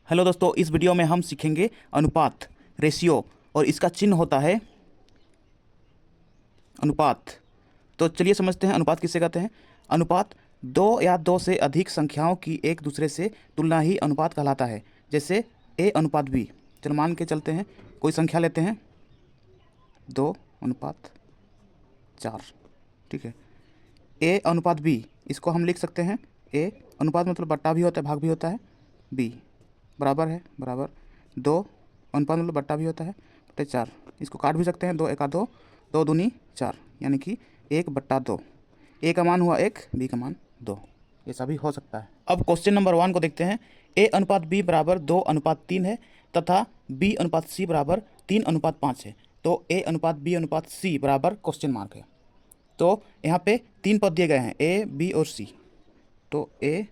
Hello दोस्तों, इस video में हम सीखेंगे अनुपात, रेशियो, और इसका चिन्ह होता है अनुपात। तो चलिए समझते हैं अनुपात किसे कहते हैं। अनुपात दो या दो से अधिक संख्याओं की एक दूसरे से तुलना ही अनुपात कहलाता है। जैसे ए अनुपात बी। चलो मान के चलते हैं, कोई संख्या लेते हैं 2:4। ठीक है, ए अनुपात बी, इसको हम लिख सकते हैं ए अनुपात मतलब बट्टा भी होता है, भाग भी होता है, बी बराबर है बराबर 2 अनुपात मतलब बट्टा भी होता है बटे 4। इसको काट भी सकते हैं, 2 एका 2, 2 दूनी 4, यानी कि 1/2। ए का मान हुआ 1, बी का मान 2, ऐसा भी हो सकता है। अब क्वेश्चन नंबर 1 को देखते हैं। ए अनुपात बी बराबर 2:3 है तथा बी अनुपात सी बराबर 3:5 है। तो ए अनुपात बी अनुपात सी बराबर क्वेश्चन मार्क है। तो यहाँ पे 3 पद दिए गए हैं, ए बी और सी। तो ए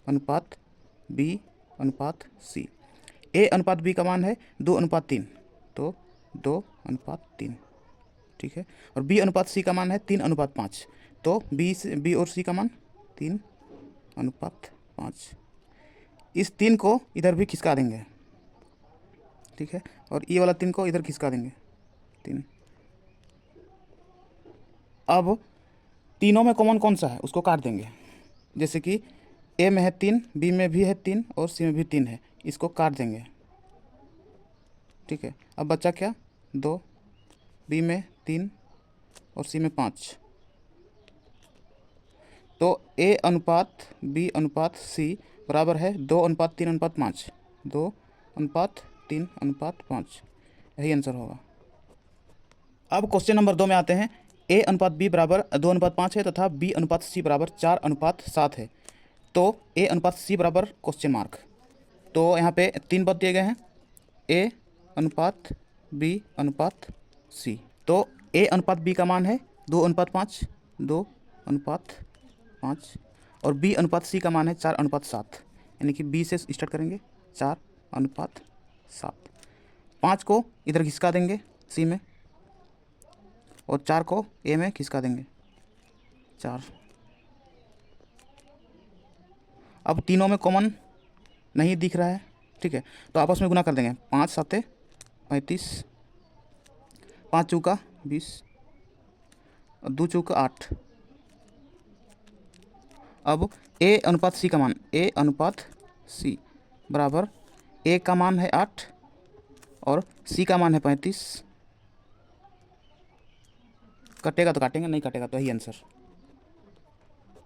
अनुपात बी अनुपात सी। ए अनुपात बी का मान है 2:3, तो 2:3। ठीक है, और बी अनुपात सी का मान है 3:5, तो बी और सी का मान 3:5। इस 3 को इधर भी खिसका देंगे। ठीक है, और ये वाला 3 को इधर खिसका देंगे 3। अब तीनों में कॉमन कौन सा है उसको काट देंगे। जैसे कि ए में है 3, बी में भी है 3 और सी में भी 3 है, इसको काट देंगे। ठीक है, अब बचा क्या 2, बी में 3 और सी में 5। तो ए अनुपात बी अनुपात सी बराबर है 2:3:5, 2:3:5, यही आंसर होगा। अब क्वेश्चन नंबर 2 में आते हैं। ए अनुपात बी बराबर 2:5 है तथा बी अनुपात सी बराबर 4:7 है। तो ए अनुपात सी बराबर क्वेश्चन मार्क। तो यहाँ पे 3 पद दिए गए हैं, ए अनुपात बी अनुपात सी। तो ए अनुपात बी का मान है 2:5, 2:5, और बी अनुपात सी का मान है 4:7, यानी कि बी से स्टार्ट करेंगे 4:7। 5 को इधर खिसका देंगे सी में, और 4 को ए में खिसका देंगे 4। अब तीनों में कॉमन नहीं दिख रहा है। ठीक है, तो आपस में गुना कर देंगे, 5×7 = 35, 5×4 = 20 और 2×4 = 8। अब ए अनुपात सी का मान, ए अनुपात सी बराबर ए का मान है 8 और सी का मान है 35। कटेगा तो काटेंगे, नहीं कटेगा तो यही आंसर।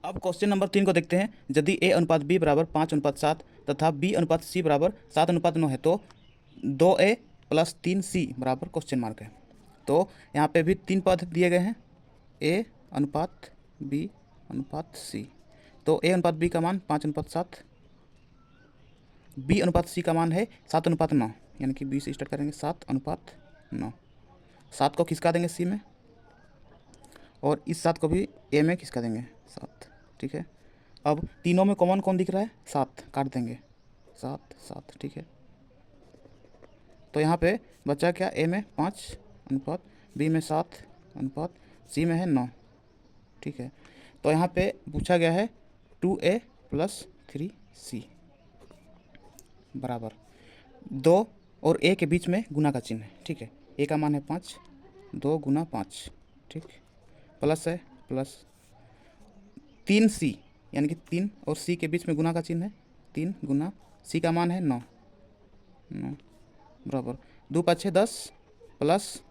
अब क्वेश्चन नंबर 3 को देखते हैं। यदि ए अनुपात बी बराबर 5:7 तथा बी अनुपात सी बराबर 7:9 है, तो 2a + 3c बराबर क्वेश्चन मार्क है। तो यहाँ पे भी 3 पद दिए गए हैं, ए अनुपात बी अनुपात सी। तो ए अनुपात बी का मान 5:7, बी अनुपात सी का मान है 7:9, यानी कि बी से स्टार्ट करेंगे 7:9। 7 को खिसका देंगे सी में, और इस 7 को भी ए में खिसका देंगे 7। ठीक है, अब तीनों में कॉमन कौन दिख रहा है 7, काट देंगे 7 7। ठीक है, तो यहाँ पे बचा क्या, ए में 5:, बी में 7:, सी में है 9। ठीक है, तो यहाँ पे पूछा गया है 2a + 3c बराबर 2 और ए के बीच में गुना का चिन्ह है। ठीक है, ए का मान है 5, 2 × 5। ठीक, प्लस है प्लस 3c, यानी कि 3 और सी के बीच में गुना का चिन्ह है, 3 गुना सी का मान है 9 बराबर 2×5 = 10 प्लस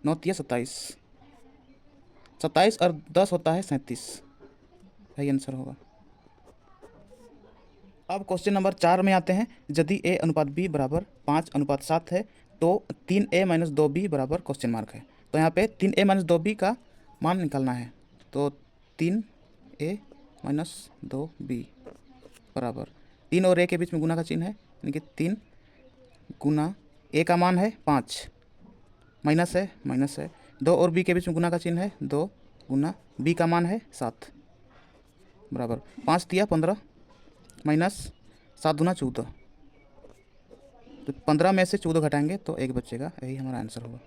9×3 = 27। 27 और 10 होता है 37, यही आंसर होगा। अब क्वेश्चन नंबर 4 में आते हैं। यदि ए अनुपात बी बराबर 5:7 है, तो 3a - 2b बराबर क्वेश्चन मार्क है। तो यहाँ पे 3a - 2b का मान निकालना है। तो 3a - 2b बराबर 3 और ए के बीच में गुना का चिन्ह है, यानी कि 3 गुना ए का मान है 5, माइनस है 2 और बी के बीच में गुना का चिन्ह है, 2 गुना बी का मान है 7 बराबर 5×3 = 15 माइनस 7×2 = 14। तो 15 में से 14 घटाएंगे तो 1 बचेगा, यही हमारा आंसर होगा।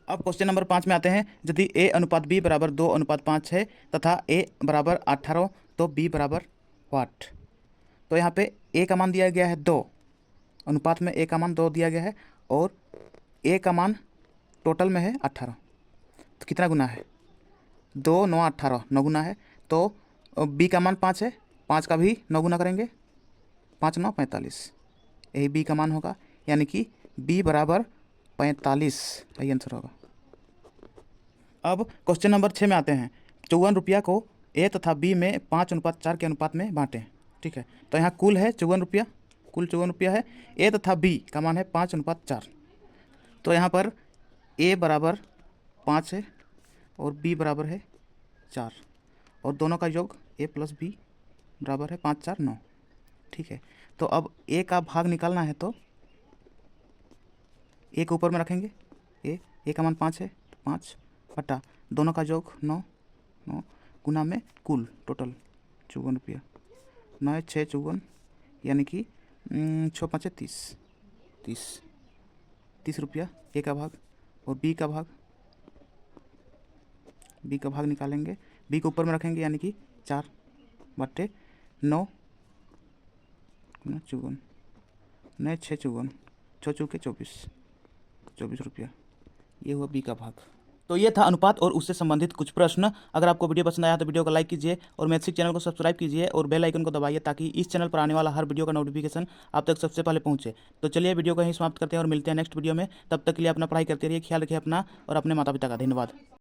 अब क्वेश्चन नंबर 5 में आते हैं। यदि ए अनुपात बी बराबर 2:5 है तथा ए बराबर 18, तो बी बराबर 8। तो यहाँ पे ए का मान दिया गया है 2, अनुपात में ए का मान 2 दिया गया है और ए का मान टोटल में है 18, तो कितना गुना है? 2 9 18, 9 गुना है। तो बी का मान 5 है, 5 का भी 9 गुना करेंगे, 5 9 45, यही बी का मान होगा, यानी कि बी बराबर 45 यही आंसर होगा। अब क्वेश्चन नंबर 6 में आते हैं। 54 रुपया को ए तथा बी में 5:4 के अनुपात में बांटें। ठीक है, तो यहाँ कुल है 54 रुपया, कुल 54 रुपया है। ए तथा बी का मान है 5:4, तो यहाँ पर ए बराबर 5 है और बी बराबर है 4, और दोनों का योग ए प्लस बी बराबर है 5 4 9। ठीक है, तो अब ए का भाग निकालना है, तो ए को ऊपर में रखेंगे, ए का मान 5 है, 5 बटा दोनों का योग 9 9 गुना में कुल टोटल 54 रुपया, 9 6 54, यानी कि 6 5 30 रुपया ए का भाग, और बी का भाग निकालेंगे, बी को ऊपर में रखेंगे, यानी कि 4 बटे 9 54, 9 6 54, 6 चौके 24 रुपया, ये हुआ बी का भाग। तो ये था अनुपात और उससे संबंधित कुछ प्रश्न। अगर आपको वीडियो पसंद आया तो वीडियो को लाइक कीजिए और मैथ्सिक चैनल को सब्सक्राइब कीजिए और बेल आइकन को दबाइए, ताकि इस चैनल पर आने वाला हर वीडियो का नोटिफिकेशन आप तक सबसे पहले पहुंचे। तो चलिए वीडियो को यहीं समाप्त करते हैं और मिलते हैं नेक्स्ट वीडियो में। तब तक के लिए अपना पढ़ाई करते रहिए, ख्याल रखिए अपना और अपने माता पिता का। धन्यवाद।